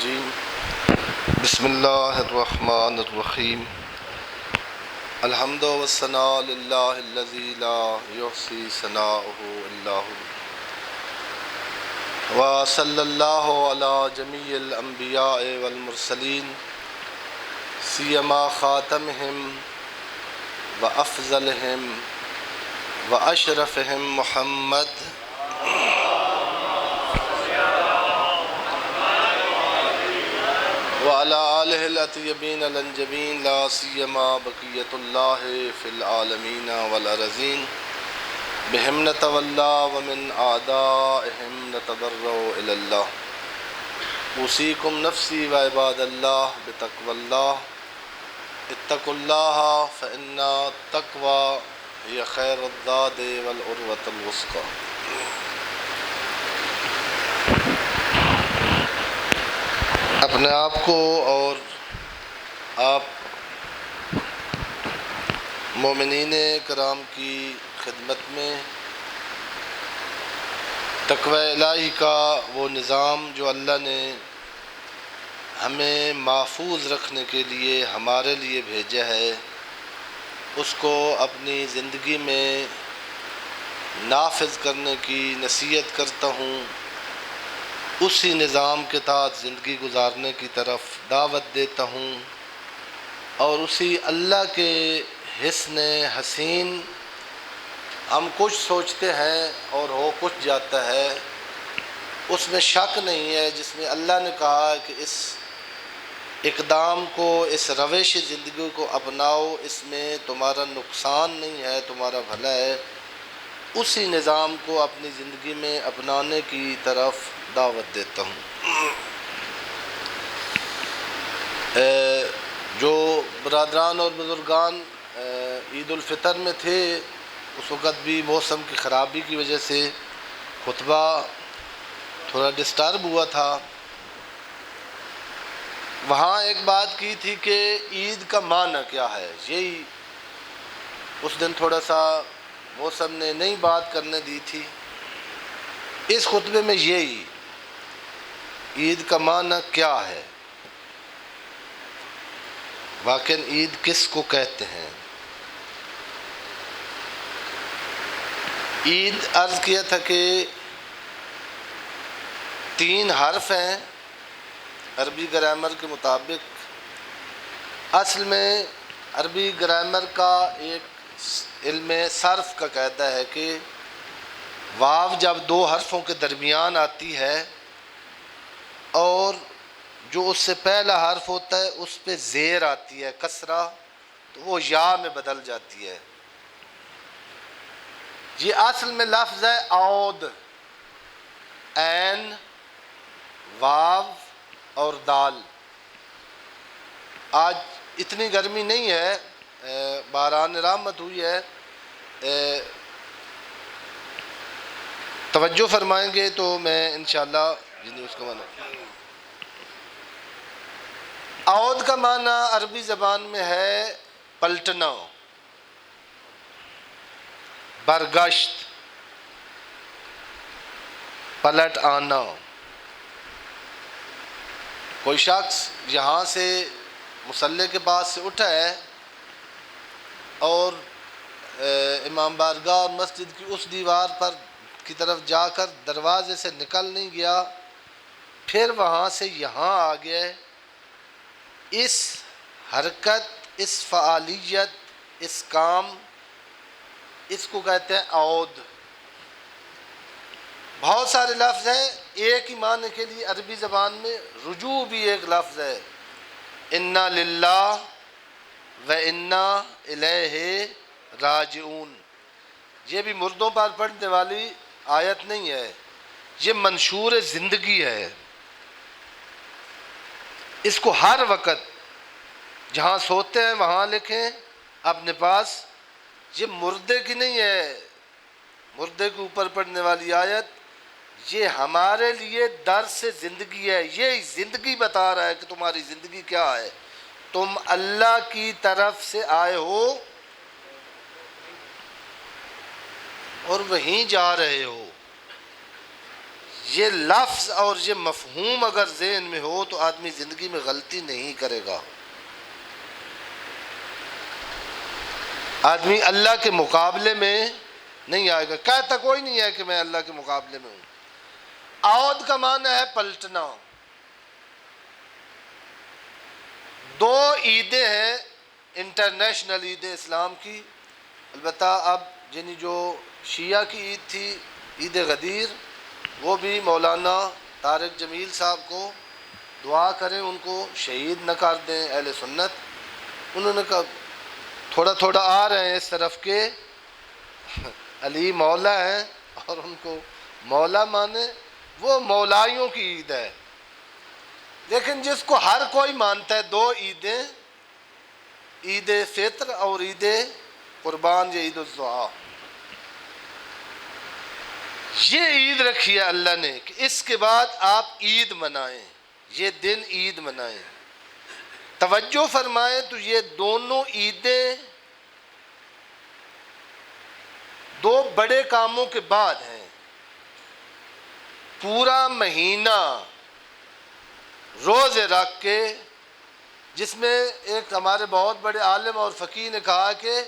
الرجیم بسم اللہ الرحمن الرحیم الحمد والثناء للہ الذی لا یحصی ثناؤہ الا ہو وصلی اللہ علی جمیع الانبیاء والمرسلین سیما خاتمہم وافضلہم واشرفہم محمد وعلى آلہ الأطیبین الانجبین لا سیما بقیۃ اللہ فی العالمین والارضین بہم نتولا ومن اعدائہم نتبرأ الی اللہ اوصیکم نفسی وعباد اللہ بتقوی اللہ اتقوا اللہ فإن التقوی ہی خیر الزاد والعروۃ الوثقی۔ اپنے آپ کو اور آپ مومنین کرام کی خدمت میں تقوی الہی کا وہ نظام جو اللہ نے ہمیں محفوظ رکھنے کے لیے ہمارے لیے بھیجا ہے، اس کو اپنی زندگی میں نافذ کرنے کی نصیحت کرتا ہوں، اسی نظام کے تحت زندگی گزارنے کی طرف دعوت دیتا ہوں، اور اسی اللہ کے حسن حسین ہم کچھ سوچتے ہیں اور ہو کچھ جاتا ہے، اس میں شک نہیں ہے، جس میں اللہ نے کہا ہے کہ اس اقدام کو، اس روش زندگی کو اپناؤ، اس میں تمہارا نقصان نہیں ہے، تمہارا بھلا ہے، اسی نظام کو اپنی زندگی میں اپنانے کی طرف دعوت دیتا ہوں۔ جو برادران اور بزرگان عید الفطر میں تھے، اس وقت بھی موسم کی خرابی کی وجہ سے خطبہ تھوڑا ڈسٹرب ہوا تھا۔ وہاں ایک بات کی تھی کہ عید کا معنی کیا ہے، یہی اس دن تھوڑا سا موسم نے نئی بات کرنے دی تھی۔ اس خطبے میں یہی عید کا معنی کیا ہے، واقعاً عید کس کو کہتے ہیں۔ عید عرض کیا تھا کہ 3 حرف ہیں عربی گرامر کے مطابق۔ اصل میں عربی گرامر کا ایک علم صرف کا قاعدہ ہے کہ واو جب 2 حرفوں کے درمیان آتی ہے اور جو اس سے پہلا حرف ہوتا ہے اس پہ زیر آتی ہے، کسرہ، تو وہ یا میں بدل جاتی ہے۔ یہ اصل میں لفظ ہے عود، عین، واو اور دال۔ آج اتنی گرمی نہیں ہے، باران رحمت ہوئی ہے، توجہ فرمائیں گے تو میں انشاءاللہ اس کا معنی۔ عود کا معنی عربی زبان میں ہے پلٹنا، برگشت، پلٹ آنا۔ کوئی شخص یہاں سے مصلی کے پاس سے اٹھا ہے اور امام بارگاہ اور مسجد کی اس دیوار پر کی طرف جا کر دروازے سے نکل نہیں گیا، پھر وہاں سے یہاں آ گیا، اس حرکت، اس فعالیت، اس کام، اس کو کہتے ہیں عود۔ بہت سارے لفظ ہیں ایک ہی معنی کے لیے عربی زبان میں، رجوع بھی ایک لفظ ہے، انا للہ و انا الیہ راجعون۔ یہ بھی مردوں پر پڑھنے والی آیت نہیں ہے، یہ منشور زندگی ہے۔ اس کو ہر وقت جہاں سوتے ہیں وہاں لکھیں اپنے پاس۔ یہ مردے کی نہیں ہے، مردے کے اوپر پڑھنے والی آیت، یہ ہمارے لیے درس زندگی ہے۔ یہ زندگی بتا رہا ہے کہ تمہاری زندگی کیا ہے، تم اللہ کی طرف سے آئے ہو اور وہیں جا رہے ہو۔ یہ لفظ اور یہ مفہوم اگر ذہن میں ہو تو آدمی زندگی میں غلطی نہیں کرے گا. آدمی اللہ کے مقابلے میں نہیں آئے گا. کہتا کوئی نہیں ہے کہ میں اللہ کے مقابلے میں ہوں. عود کا معنی ہے پلٹنا. دو عیدیں ہیں انٹرنیشنل عیدیں اسلام کی. البتہ اب یعنی جو شیعہ کی عید تھی عید غدیر، وہ بھی مولانا طارق جمیل صاحب کو دعا کریں ان کو شہید نہ کر دیں اہل سنت. انہوں نے کہا تھوڑا تھوڑا آ رہے ہیں اس طرف کے علی مولا ہیں اور ان کو مولا مانے، وہ مولائیوں کی عید ہے. لیکن جس کو ہر کوئی مانتا ہے دو عیدیں، عید فطر اور عید قربان یا عید الاضحیٰ، یہ عید رکھی ہے اللہ نے کہ اس کے بعد آپ عید منائیں، یہ دن عید منائیں. توجہ فرمائیں تو یہ دونوں عیدیں دو بڑے کاموں کے بعد ہیں. پورا مہینہ روزے رکھ کے، جس میں ایک ہمارے بہت بڑے عالم اور فقیہ نے کہا کہ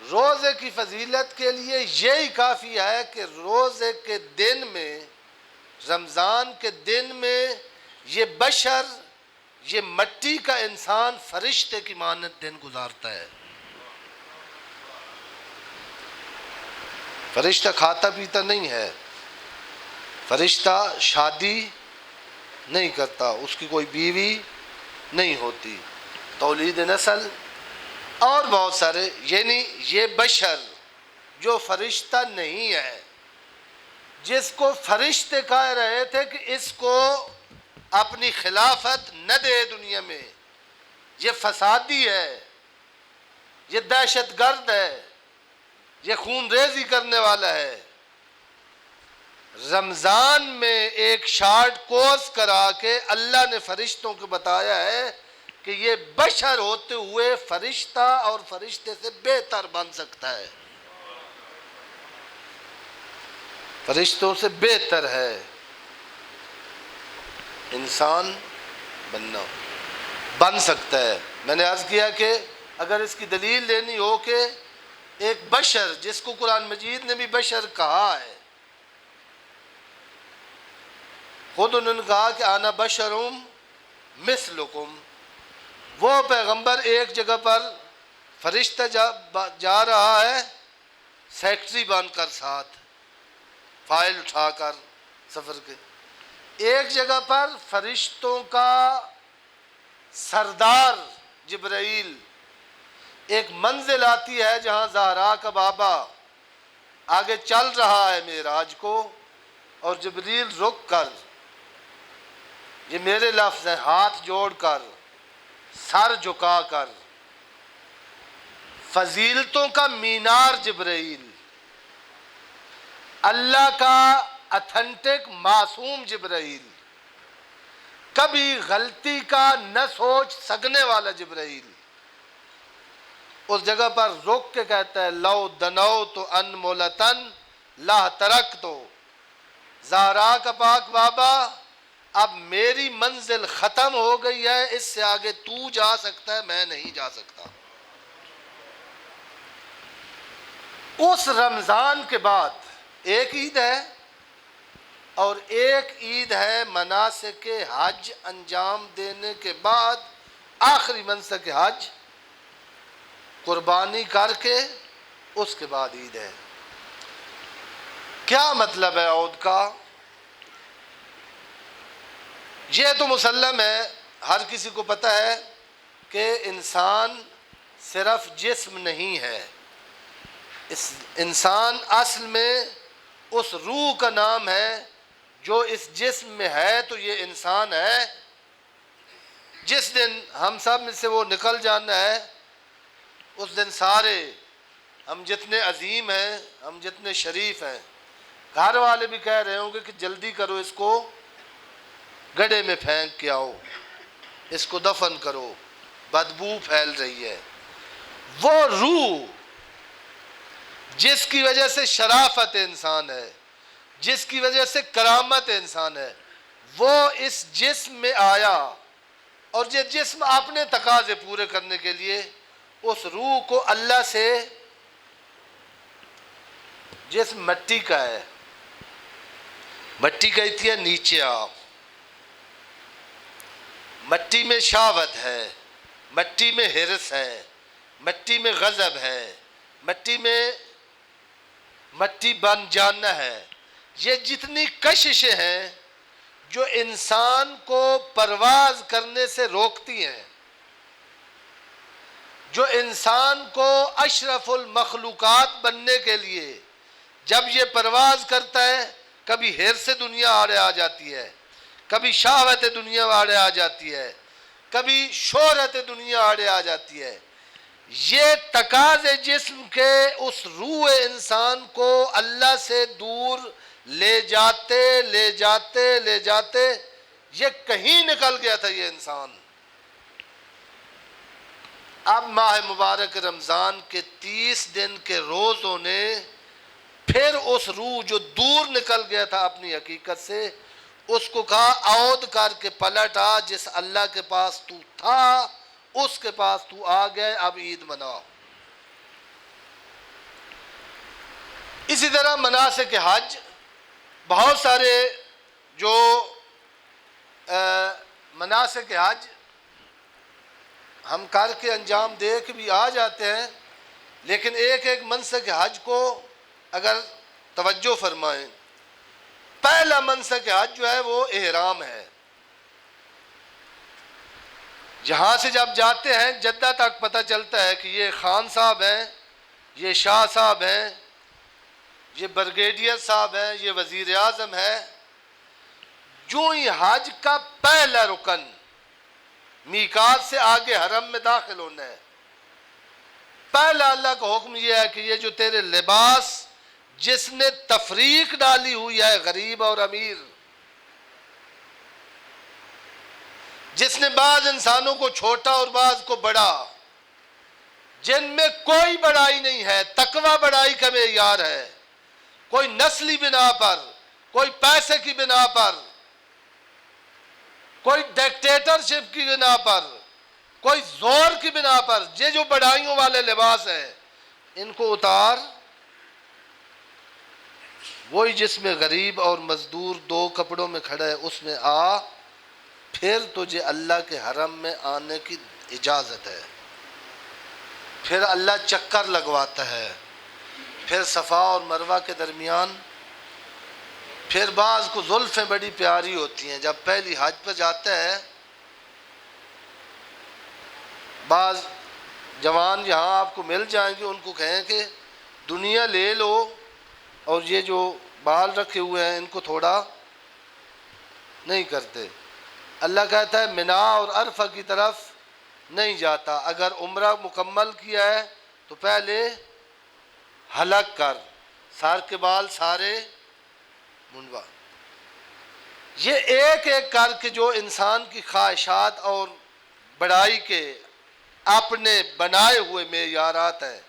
روزے کی فضیلت کے لیے یہی کافی ہے کہ روزے کے دن میں، رمضان کے دن میں، یہ بشر، یہ مٹی کا انسان فرشتے کی مانند دن گزارتا ہے. فرشتہ کھاتا پیتا نہیں ہے، فرشتہ شادی نہیں کرتا، اس کی کوئی بیوی نہیں ہوتی، تولید نسل اور بہت سارے. یعنی یہ بشر جو فرشتہ نہیں ہے، جس کو فرشتے کہہ رہے تھے کہ اس کو اپنی خلافت نہ دے دنیا میں، یہ فسادی ہے، یہ دہشت گرد ہے، یہ خون ریزی کرنے والا ہے، رمضان میں ایک شارٹ کورس کرا کے اللہ نے فرشتوں کو بتایا ہے کہ یہ بشر ہوتے ہوئے فرشتہ اور فرشتے سے بہتر بن سکتا ہے، فرشتوں سے بہتر ہے انسان بن سکتا ہے. میں نے عرض کیا کہ اگر اس کی دلیل لینی ہو کہ ایک بشر جس کو قرآن مجید نے بھی بشر کہا ہے، خود انہوں نے کہا کہ انا بشرم مثلکم، وہ پیغمبر ایک جگہ پر فرشتہ جا رہا ہے سیکٹری بن کر، ساتھ فائل اٹھا کر سفر کے، ایک جگہ پر فرشتوں کا سردار جبرائیل ایک منزل آتی ہے جہاں زہرا کا بابا آگے چل رہا ہے معراج کو، اور جبرائیل رک کر، یہ میرے لفظ ہیں، ہاتھ جوڑ کر، سر جھکا کر، فضیلتوں کا مینار جبرائیل، اللہ کا اتھینٹک معصوم جبرائیل، کبھی غلطی کا نہ سوچ سکنے والا جبرائیل، اس جگہ پر رک کے کہتا ہے لو دنوت انملتن لا ترکتو، زہرا کا پاک بابا اب میری منزل ختم ہو گئی ہے، اس سے آگے تو جا سکتا ہے، میں نہیں جا سکتا. اس رمضان کے بعد ایک عید ہے، اور ایک عید ہے مناسک حج انجام دینے کے بعد، آخری منسک حج قربانی کر کے اس کے بعد عید ہے. کیا مطلب ہے عود کا؟ یہ تو مسلم ہے، ہر کسی کو پتہ ہے کہ انسان صرف جسم نہیں ہے، اس انسان اصل میں اس روح کا نام ہے جو اس جسم میں ہے، تو یہ انسان ہے. جس دن ہم سب میں سے وہ نکل جانا ہے، اس دن سارے ہم جتنے عظیم ہیں، ہم جتنے شریف ہیں، گھر والے بھی کہہ رہے ہوں گے کہ جلدی کرو، اس کو گڑھے میں پھینک کے آؤ، اس کو دفن کرو، بدبو پھیل رہی ہے. وہ روح جس کی وجہ سے شرافت انسان ہے، جس کی وجہ سے کرامت انسان ہے، وہ اس جسم میں آیا، اور یہ جسم اپنے تقاضے پورے کرنے کے لیے اس روح کو اللہ سے، جسم مٹی کا ہے، مٹی کہتی ہے نیچے آپ، مٹی میں شہوت ہے، مٹی میں حرص ہے، مٹی میں غضب ہے، مٹی میں مٹی بن جاننا ہے، یہ جتنی کششیں ہیں جو انسان کو پرواز کرنے سے روکتی ہیں، جو انسان کو اشرف المخلوقات بننے کے لیے جب یہ پرواز کرتا ہے، کبھی حرص دنیا آڑے آ جاتی ہے، کبھی شہوت دنیا آڑے آ جاتی ہے، کبھی شہرت دنیا آڑے آ جاتی ہے، یہ تقاضے جسم کے اس روح انسان کو اللہ سے دور لے جاتے لے جاتے لے جاتے، یہ کہیں نکل گیا تھا یہ انسان۔ اب ماہ مبارک رمضان کے 30 دن کے روزوں نے پھر اس روح جو دور نکل گیا تھا اپنی حقیقت سے، اس کو کہا عود کر کے پلٹ آ، جس اللہ کے پاس تو تھا اس کے پاس تو آ گئے، اب عید مناؤ۔ اسی طرح مناسک حج، بہت سارے جو مناسک حج ہم کر کے انجام دے کے بھی آ جاتے ہیں، لیکن ایک ایک منسک حج کو اگر توجہ فرمائیں، پہلا منسک حج جو ہے وہ احرام ہے۔ جہاں سے جب جاتے ہیں جدہ تک پتہ چلتا ہے کہ یہ خان صاحب ہیں، یہ شاہ صاحب ہیں، یہ بریگیڈیئر صاحب ہیں، یہ وزیر اعظم ہے، جو ہی حج کا پہلا رکن میقات سے آگے حرم میں داخل ہونا ہے، پہلا اللہ کا حکم یہ ہے کہ یہ جو تیرے لباس جس نے تفریق ڈالی ہوئی ہے غریب اور امیر، جس نے بعض انسانوں کو چھوٹا اور بعض کو بڑا، جن میں کوئی بڑائی نہیں ہے، تقوی بڑائی کا معیار ہے، کوئی نسلی بنا پر، کوئی پیسے کی بنا پر، کوئی ڈکٹیٹرشپ کی بنا پر، کوئی زور کی بنا پر، یہ جو بڑائیوں والے لباس ہیں ان کو اتار، وہی جس میں غریب اور مزدور دو کپڑوں میں کھڑا ہے اس میں آ، پھر تجھے اللہ کے حرم میں آنے کی اجازت ہے۔ پھر اللہ چکر لگواتا ہے، پھر صفا اور مروہ کے درمیان، پھر بعض کو زلفیں بڑی پیاری ہوتی ہیں، جب پہلی حج پہ جاتا ہے، بعض جوان یہاں آپ کو مل جائیں گے، ان کو کہیں کہ دنیا لے لو اور یہ جو بال رکھے ہوئے ہیں ان کو تھوڑا نہیں کرتے۔ اللہ کہتا ہے منا اور عرفہ کی طرف نہیں جاتا، اگر عمرہ مکمل کیا ہے تو پہلے حلق کر، سر کے بال سارے منڈوا۔ یہ ایک ایک کر کے جو انسان کی خواہشات اور بڑائی کے اپنے بنائے ہوئے معیارات ہیں،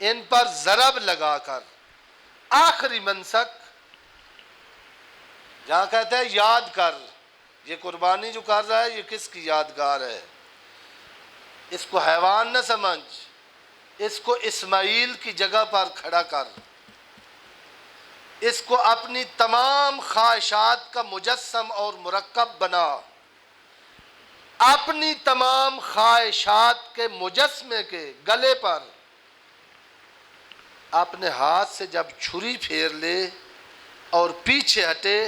ان پر ضرب لگا کر آخری منسک جہاں کہتے ہیں یاد کر، یہ قربانی جو کر رہا ہے یہ کس کی یادگار ہے، اس کو حیوان نہ سمجھ، اس کو اسماعیل کی جگہ پر کھڑا کر، اس کو اپنی تمام خواہشات کا مجسم اور مرکب بنا، اپنی تمام خواہشات کے مجسمے کے گلے پر اپنے ہاتھ سے جب چھری پھیر لے اور پیچھے ہٹے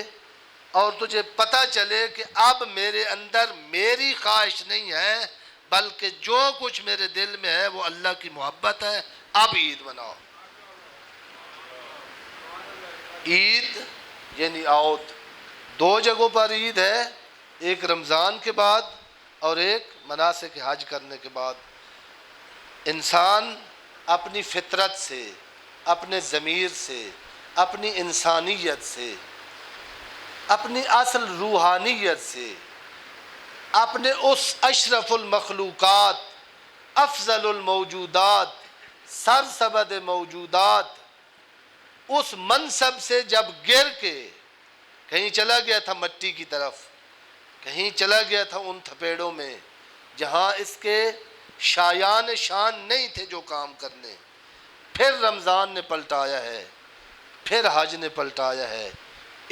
اور تجھے پتہ چلے کہ اب میرے اندر میری خواہش نہیں ہے بلکہ جو کچھ میرے دل میں ہے وہ اللہ کی محبت ہے، اب عید مناؤ۔ عید یعنی عود، دو جگہوں پر عید ہے، ایک رمضان کے بعد اور ایک مناسک حج کرنے کے بعد۔ انسان اپنی فطرت سے، اپنے ضمیر سے، اپنی انسانیت سے، اپنی اصل روحانیت سے، اپنے اس اشرف المخلوقات، افضل الموجودات، سرسبد موجودات اس منصب سے جب گر کے کہیں چلا گیا تھا مٹی کی طرف، کہیں چلا گیا تھا ان تھپیڑوں میں جہاں اس کے شایان شان نہیں تھے جو کام کرنے، پھر رمضان نے پلٹایا ہے، پھر حج نے پلٹایا ہے۔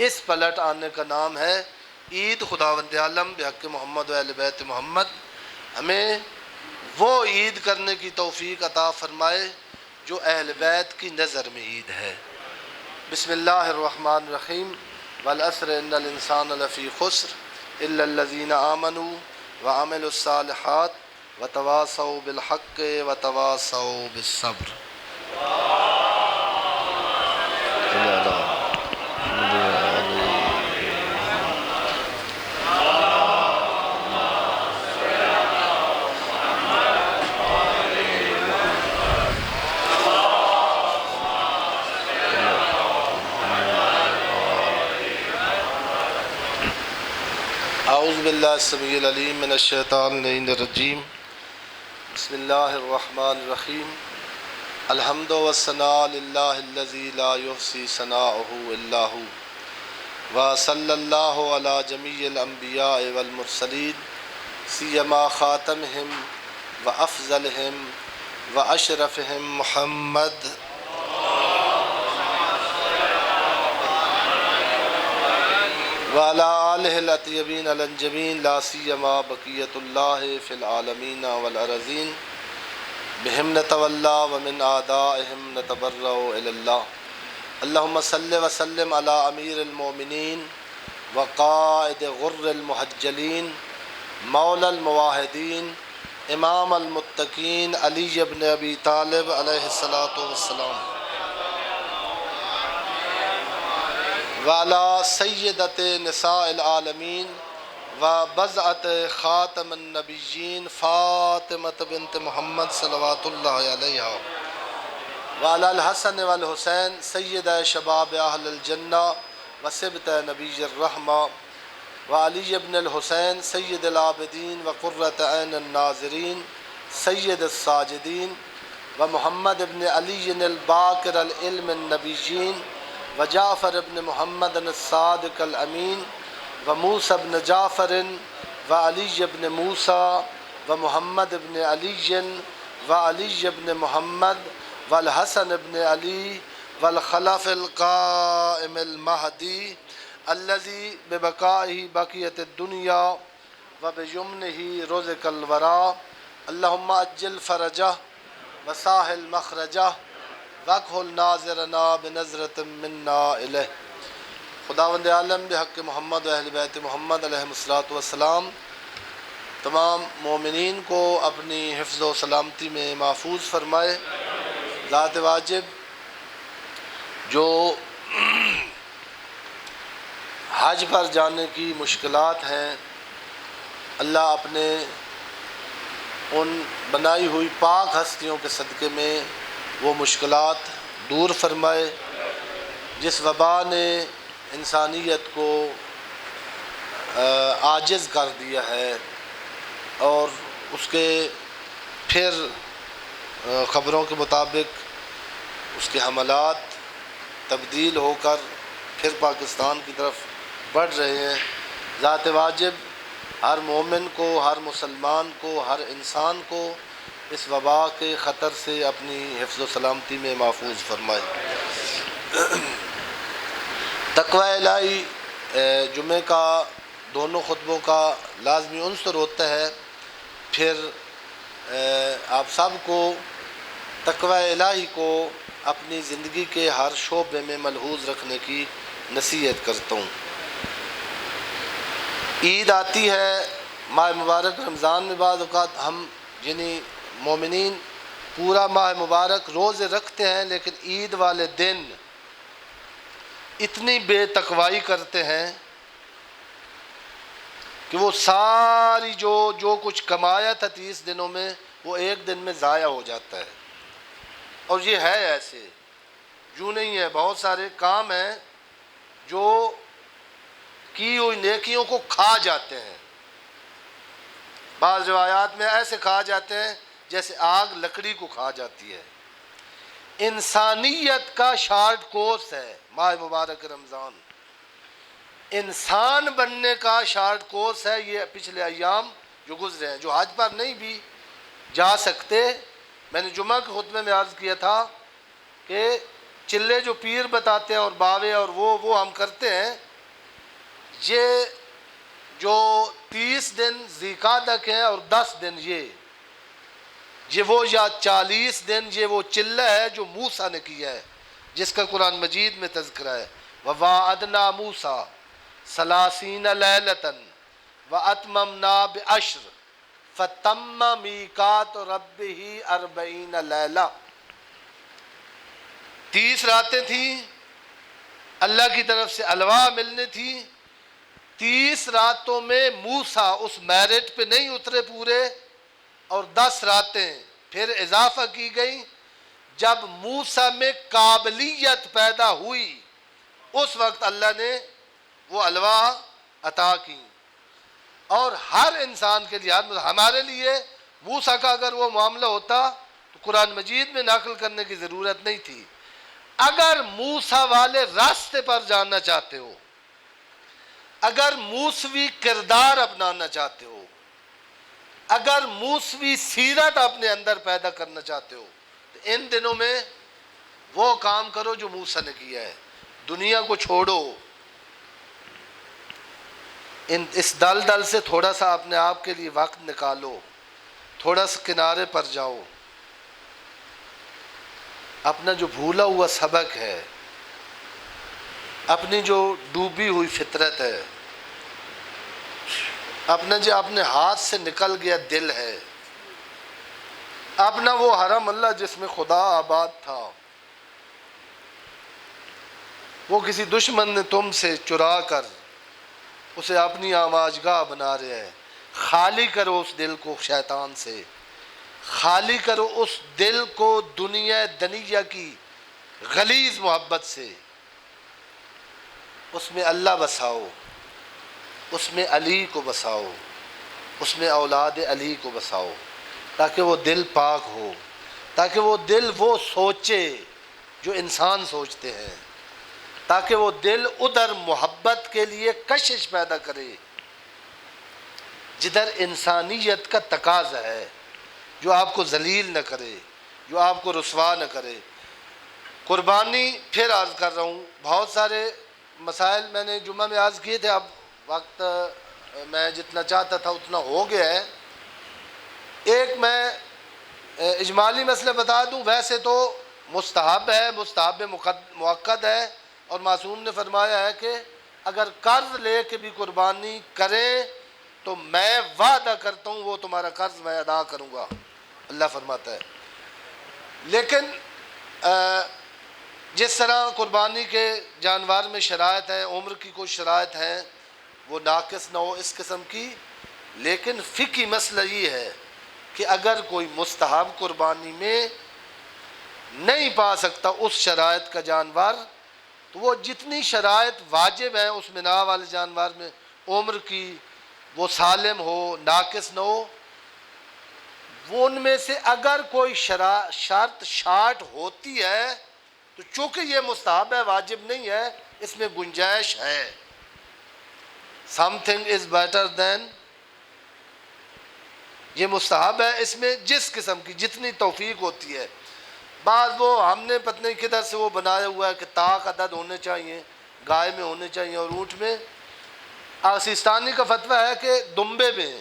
اس پلٹ آنے کا نام ہے عید خداوند عالم بحق محمد و اہل بیت محمد ہمیں وہ عید کرنے کی توفیق عطا فرمائے جو اہل بیت کی نظر میں عید ہے۔ بسم اللہ الرحمن الرحیم والعصر ان الانسان لفی خسر الا الذین آمنوا وعملوا الصالحات وتواصوا بالحق وتواصوا بالصبر۔ اعوذ باللہ السمیع العلیم من الشیطان الرجیم بسم اللہ الرحمن الرحیم الحمد والثناء للہ الذی لا یحصی ثناؤہ الا ہو وصلی اللہ علی جمیع الانبیاء والمرسلین سیما خاتمہم وافضلہم واشرفہم محمد وعلى آلہ الاطیبین الانجمین لا سیما بقیۃ اللہ فی العالمین والارضین بہم نتولا ومن اعدائہم نتبرأ الی اللہ اللہم صل وسلم علی امیر المومنین وقائد غر المحجلین مولا المواحدین امام المتقین علی بن ابی طالب علیہ الصلاۃ والسلام وعلی سیدۃ نساء العالمین وبضعۃ خاتم النبیین فاطمۃ بنت محمد صلوات اللہ علیہا وعلی الحسن والحسین سید شباب اہل الجنہ وصبط نبی الرحمہ وعلی ابن الحسین سید العابدین وقرۃ عین الناظرین سید الساجدین ومحمد ابن علی الباقر العلم النبیین وجعفر ابن محمد الصادق الامین وموسیٰ ابن جعفر وعلی ابن موسیٰ ومحمد ابن علی وعلی ابن محمد والحسن ابن علی والخلف القائم المہدی الذی ببقائہ بقیت الدنیا وبیمنہ رزق الورا اللہم اجل فرجہ وساہل مخرجہ وَاکْحُلْ نَاظِرَنَا بِنَظْرَةٍ مِنَّا إِلَيْهِ۔ خداوند عالم بحق محمد و اہل بیت محمد علیہ السلام تمام مومنین کو اپنی حفظ و سلامتی میں محفوظ فرمائے۔ ذات واجب جو حج پر جانے کی مشکلات ہیں، اللہ اپنے ان بنائی ہوئی پاک ہستیوں کے صدقے میں وہ مشکلات دور فرمائے۔ جس وبا نے انسانیت کو عاجز کر دیا ہے اور اس کے پھر خبروں کے مطابق اس کے حملات تبدیل ہو کر پھر پاکستان کی طرف بڑھ رہے ہیں، ذات واجب ہر مومن کو، ہر مسلمان کو، ہر انسان کو اس وبا کے خطر سے اپنی حفظ و سلامتی میں محفوظ فرمائے۔ تقوی الہی جمعہ کا دونوں خطبوں کا لازمی عنصر ہوتا ہے، پھر آپ سب کو تقوی الہی کو اپنی زندگی کے ہر شعبے میں ملحوظ رکھنے کی نصیحت کرتا ہوں۔ عید آتی ہے، ماہ مبارک رمضان میں بعض اوقات ہم یعنی مومنین پورا ماہ مبارک روزے رکھتے ہیں، لیکن عید والے دن اتنی بے تقوائی کرتے ہیں کہ وہ ساری جو کچھ کمایا تھا 30 دنوں میں وہ ایک دن میں ضائع ہو جاتا ہے۔ اور یہ ہے ایسے، یوں نہیں ہے، بہت سارے کام ہیں جو کی ہوئی نیکیوں کو کھا جاتے ہیں۔ بعض روایات میں ایسے کھا جاتے ہیں جیسے آگ لکڑی کو کھا جاتی ہے۔ انسانیت کا شارٹ کورس ہے ماہ مبارک رمضان، انسان بننے کا شارٹ کورس ہے یہ پچھلے ایام جو گزرے ہیں۔ جو حج پر نہیں بھی جا سکتے، میں نے جمعہ کے خطبے میں عرض کیا تھا کہ چلے جو پیر بتاتے ہیں اور باوے اور وہ ہم کرتے ہیں، یہ جو 30 دن ذی القعدہ کے ہیں اور 10 دن یہ وہ یا 40 دن یہ وہ چلہ ہے جو موسیٰ نے کیا ہے، جس کا قرآن مجید میں تذکرہ ہے۔ وَوَاعَدْنَا مُوسَىٰ 30 لَيْلَةً وَأَتْمَمْنَا بِعَشْرٍ فَتَمَّ مِيقَاتُ رَبِّهِ 40 لیلہ، 30 راتیں تھیں، اللہ کی طرف سے الواح ملنے تھی۔ 30 راتوں میں موسیٰ اس میرٹ پہ نہیں اترے پورے، اور 10 راتیں پھر اضافہ کی گئیں۔ جب موسیٰ میں قابلیت پیدا ہوئی اس وقت اللہ نے وہ الواح عطا کی، اور ہر انسان کے لیے، ہمارے لیے موسیٰ کا اگر وہ معاملہ ہوتا تو قرآن مجید میں نقل کرنے کی ضرورت نہیں تھی۔ اگر موسیٰ والے راستے پر جانا چاہتے ہو، اگر موسوی کردار اپنانا چاہتے ہو، اگر موسوی سیرت اپنے اندر پیدا کرنا چاہتے ہو، تو ان دنوں میں وہ کام کرو جو موسیٰ نے کیا ہے۔ دنیا کو چھوڑو، اس دل سے تھوڑا سا اپنے آپ کے لیے وقت نکالو، تھوڑا سا کنارے پر جاؤ، اپنا جو بھولا ہوا سبق ہے، اپنی جو ڈوبی ہوئی فطرت ہے، اپنا جو اپنے ہاتھ سے نکل گیا دل ہے، اپنا وہ حرم اللہ جس میں خدا آباد تھا، وہ کسی دشمن نے تم سے چرا کر اسے اپنی آماجگاہ بنا رہے ہیں۔ خالی کرو اس دل کو شیطان سے، خالی کرو اس دل کو دنیا دنیا کی غلیظ محبت سے، اس میں اللہ بساؤ، اس میں علی کو بساؤ، اس میں اولاد علی کو بساؤ، تاکہ وہ دل پاک ہو، تاکہ وہ دل وہ سوچے جو انسان سوچتے ہیں، تاکہ وہ دل ادھر محبت کے لیے کشش پیدا کرے جدھر انسانیت کا تقاضا ہے، جو آپ کو ذلیل نہ کرے، جو آپ کو رسوا نہ کرے۔ قربانی پھر عرض کر رہا ہوں، بہت سارے مسائل میں نے جمعہ میں عرض کیے تھے، اب وقت میں جتنا چاہتا تھا اتنا ہو گیا ہے۔ ایک میں اجمالی مسئلہ بتا دوں، ویسے تو مستحب ہے، مستحب مؤکد ہے، اور معصوم نے فرمایا ہے کہ اگر قرض لے کے بھی قربانی کریں تو میں وعدہ کرتا ہوں وہ تمہارا قرض میں ادا کروں گا، اللہ فرماتا ہے۔ لیکن جس طرح قربانی کے جانور میں شرائط ہیں، عمر کی کچھ شرائط ہیں، وہ ناقص نہ ہو اس قسم کی، لیکن فقہی مسئلہ یہ ہے کہ اگر کوئی مستحب قربانی میں نہیں پا سکتا اس شرائط کا جانور، تو وہ جتنی شرائط واجب ہیں اس منا والے جانور میں، عمر کی، وہ سالم ہو، ناقص نہ ہو، وہ ان میں سے اگر کوئی شرط شارٹ ہوتی ہے تو چونکہ یہ مستحب ہے، واجب نہیں ہے، اس میں گنجائش ہے۔ something is better than، یہ مستحب ہے، اس میں جس قسم کی جتنی توفیق ہوتی ہے۔ بعض وہ ہم نے پتہ نہیں کدھر سے وہ بنایا ہوا ہے کہ طاق عدد ہونے چاہیے، گائے میں ہونے چاہیے اور اونٹ میں۔ سیستانی کا فتویٰ ہے کہ دمبے میں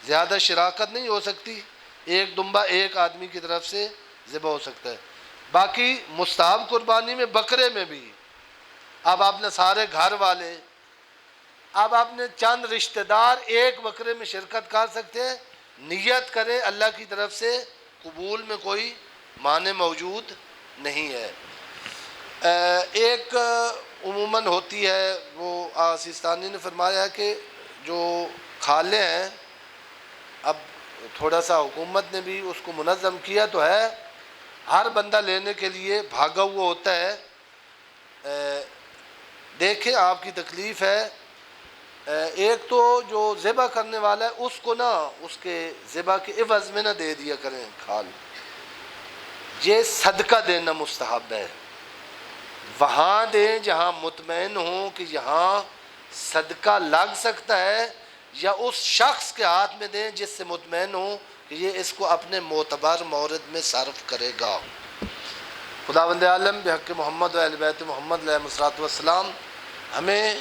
زیادہ شراکت نہیں ہو سکتی، ایک دمبا ایک آدمی کی طرف سے ذبح ہو سکتا ہے۔ باقی مستحب قربانی میں بکرے میں بھی، اب آپ نے سارے گھر والے، اب آپ نے چند رشتہ دار ایک بکرے میں شرکت کر سکتے ہیں، نیت کریں اللہ کی طرف سے، قبول میں کوئی معنی موجود نہیں ہے۔ ایک عموماً ہوتی ہے، وہ سیستانی نے فرمایا ہے کہ جو کھالے ہیں، اب تھوڑا سا حکومت نے بھی اس کو منظم کیا تو ہے، ہر بندہ لینے کے لیے بھاگا ہوا ہوتا ہے۔ دیکھیں آپ کی تکلیف ہے، ایک تو جو ذبح کرنے والا ہے اس کو نہ اس کے ذبح کے عوض میں نہ دے دیا کریں کھال، یہ صدقہ دینا مستحب ہے، وہاں دیں جہاں مطمئن ہوں کہ یہاں صدقہ لگ سکتا ہے، یا اس شخص کے ہاتھ میں دیں جس سے مطمئن ہوں کہ یہ اس کو اپنے معتبر مورد میں صرف کرے گا۔ خداوند عالم بحق محمد و اہل بیت محمد علیہ الصلوۃ والسلام ہمیں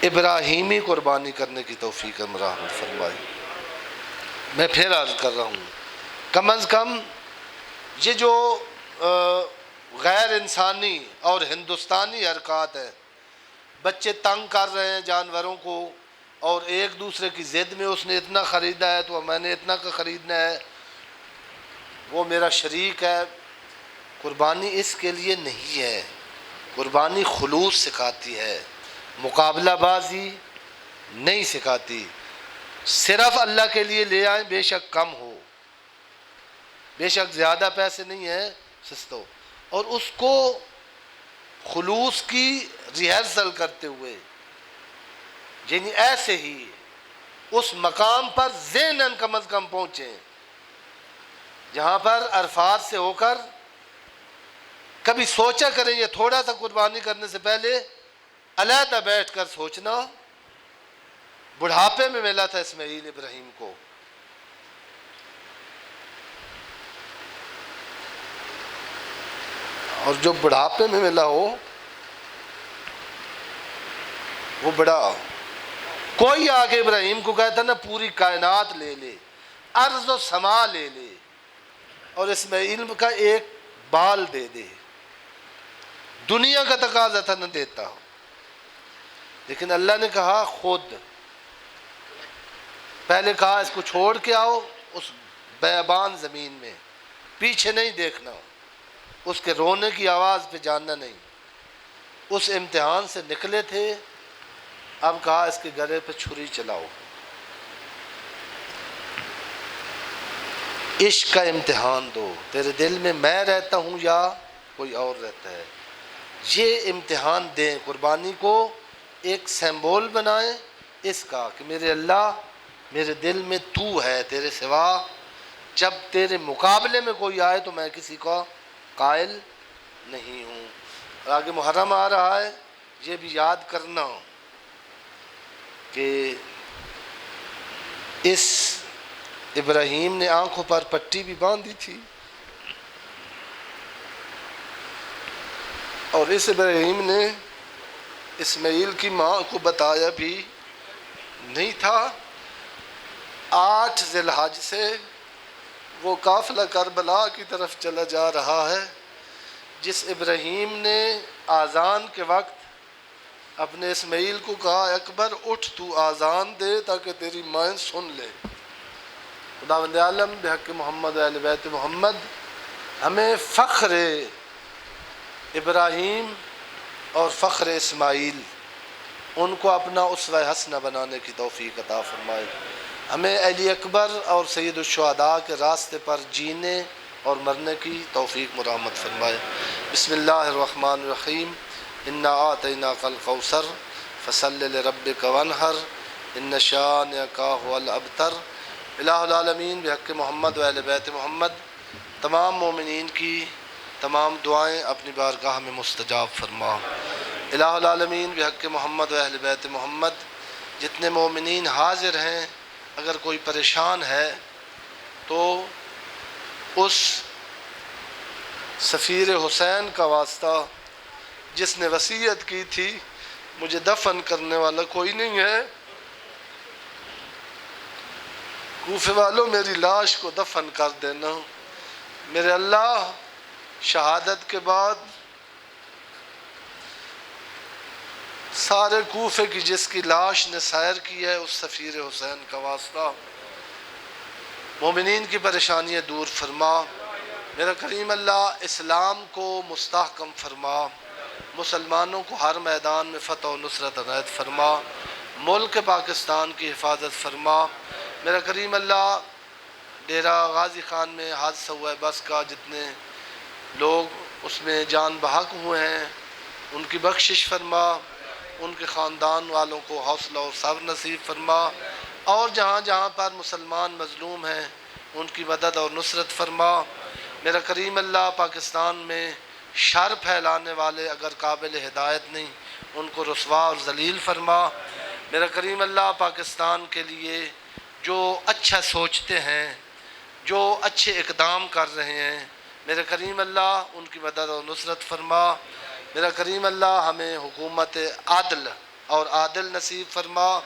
ابراہیمی قربانی کرنے کی توفیق مراحم فرمائے۔ میں پھر عرض کر رہا ہوں، کم از کم یہ جو غیر انسانی اور ہندوستانی حرکات ہیں، بچے تنگ کر رہے ہیں جانوروں کو، اور ایک دوسرے کی ضد میں اس نے اتنا خریدا ہے تو میں نے اتنا کا خریدنا ہے، وہ میرا شریک ہے۔ قربانی اس کے لیے نہیں ہے، قربانی خلوص سکھاتی ہے، مقابلہ بازی نہیں سکھاتی۔ صرف اللہ کے لیے لے آئیں، بے شک کم ہو، بے شک زیادہ پیسے نہیں ہیں، سستو، اور اس کو خلوص کی ریہرسل کرتے ہوئے، یعنی ایسے ہی اس مقام پر ذہناً کم از کم پہنچیں جہاں پر عرفات سے ہو کر کبھی سوچا کریں، یہ تھوڑا سا قربانی کرنے سے پہلے علیحدہ بیٹھ کر سوچنا۔ بڑھاپے میں ملا تھا اسماعیل ابراہیم کو، اور جو بڑھاپے میں ملا ہو وہ بڑا، کوئی آگے ابراہیم کو کہتا نا پوری کائنات لے لے، ارض و سما لے لے، اور اسماعیل کا ایک بال دے دے، دنیا کا تقاضا تھا نہ دیتا، لیکن اللہ نے کہا خود پہلے کہا اس کو چھوڑ کے آؤ اس بیابان زمین میں، پیچھے نہیں دیکھنا، اس کے رونے کی آواز پہ جاننا نہیں۔ اس امتحان سے نکلے تھے، اب کہا اس کے گلے پہ چھری چلاؤ۔ عشق کا امتحان دو، تیرے دل میں میں رہتا ہوں یا کوئی اور رہتا ہے، یہ امتحان دیں۔ قربانی کو ایک سمبول بنائیں اس کا کہ میرے اللہ میرے دل میں تو ہے، تیرے سوا جب تیرے مقابلے میں کوئی آئے تو میں کسی کا قائل نہیں ہوں۔ اور آگے محرم آ رہا ہے، یہ بھی یاد کرنا کہ اس ابراہیم نے آنکھوں پر پٹی بھی باندھی تھی، اور اس ابراہیم نے اسماعیل کی ماں کو بتایا بھی نہیں تھا۔ 8 ذی الحج سے وہ قافلہ کربلا کی طرف چلا جا رہا ہے، جس ابراہیم نے آذان کے وقت اپنے اسماعیل کو کہا اکبر اٹھ تو آذان دے تاکہ تیری مائیں سن لے۔ خداوند عالم بحق محمد و اہل بیت محمد ہمیں فخر ابراہیم اور فخر اسماعیل ان کو اپنا اسوہ حسنہ بنانے کی توفیق عطا فرمائے۔ ہمیں علی اکبر اور سید الشہداء کے راستے پر جینے اور مرنے کی توفیق مرحمت فرمائے۔ بسم اللہ الرحمن الرحیم، انا اعطیناک الکوثر فصل لربک وانحر ان شانئک هو الابتر۔ الہ العالمین بحق محمد و اہل بیت محمد تمام مومنین کی تمام دعائیں اپنی بارگاہ میں مستجاب فرما۔ الہ العالمین بحق محمد و اہل بیت محمد جتنے مومنین حاضر ہیں، اگر کوئی پریشان ہے تو اس سفیر حسین کا واسطہ جس نے وصیت کی تھی مجھے دفن کرنے والا کوئی نہیں ہے، کوفے والوں میری لاش کو دفن کر دینا۔ میرے اللہ شہادت کے بعد سارے کوفے کی جس کی لاش نے سیر کی ہے اس سفیر حسین کا واسطہ مومنین کی پریشانیاں دور فرما۔ میرا کریم اللہ اسلام کو مستحکم فرما، مسلمانوں کو ہر میدان میں فتح و نصرت عنایت فرما، ملک پاکستان کی حفاظت فرما۔ میرا کریم اللہ ڈیرہ غازی خان میں حادثہ ہوا ہے بس کا، جتنے لوگ اس میں جان بحق ہوئے ہیں ان کی بخشش فرما، ان کے خاندان والوں کو حوصلہ و صبر نصیب فرما، اور جہاں جہاں پر مسلمان مظلوم ہیں ان کی مدد اور نصرت فرما۔ میرا کریم اللہ پاکستان میں شر پھیلانے والے اگر قابل ہدایت نہیں، ان کو رسوا اور ذلیل فرما۔ میرا کریم اللہ پاکستان کے لیے جو اچھا سوچتے ہیں، جو اچھے اقدام کر رہے ہیں، میرے کریم اللہ ان کی مدد اور نصرت فرما۔ میرا کریم اللہ ہمیں حکومت عدل اور عادل نصیب فرما۔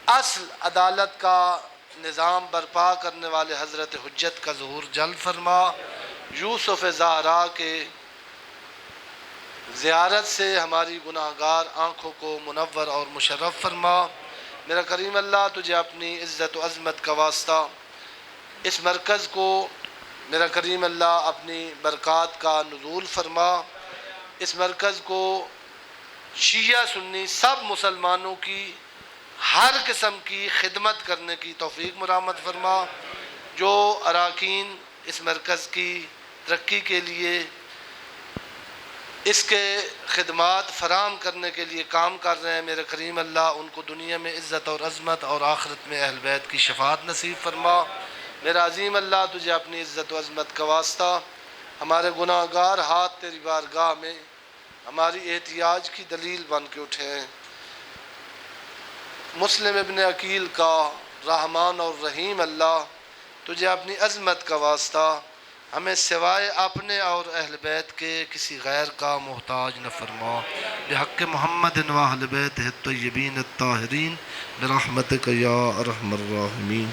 اصل عدالت کا نظام برپا کرنے والے حضرت حجت کا ظہور جلد فرما۔ یوسف زہرا کے زیارت سے ہماری گناہگار آنکھوں کو منور اور مشرف فرما۔ میرا کریم اللہ تجھے اپنی عزت و عظمت کا واسطہ اس مرکز کو میرا کریم اللہ اپنی برکات کا نزول فرما۔ اس مرکز کو شیعہ سنی سب مسلمانوں کی ہر قسم کی خدمت کرنے کی توفیق مرحمت فرما۔ جو اراکین اس مرکز کی ترقی کے لیے اس کے خدمات فراہم کرنے کے لیے کام کر رہے ہیں، میرے کریم اللہ ان کو دنیا میں عزت اور عظمت اور آخرت میں اہل بیت کی شفاعت نصیب فرما۔ میرا عظیم اللہ تجھے اپنی عزت و عظمت کا واسطہ ہمارے گناہگار ہاتھ تیری بارگاہ میں ہماری احتیاج کی دلیل بن کے اٹھے ہیں۔ مسلم ابن عقیل کا رحمان اور رحیم اللہ تجھے اپنی عظمت کا واسطہ ہمیں سوائے اپنے اور اہل بیت کے کسی غیر کا محتاج نہ فرما۔ بحق محمد و اہل بیتہ الطیبین الطاہرین برحمتک یا ارحم الراحمین۔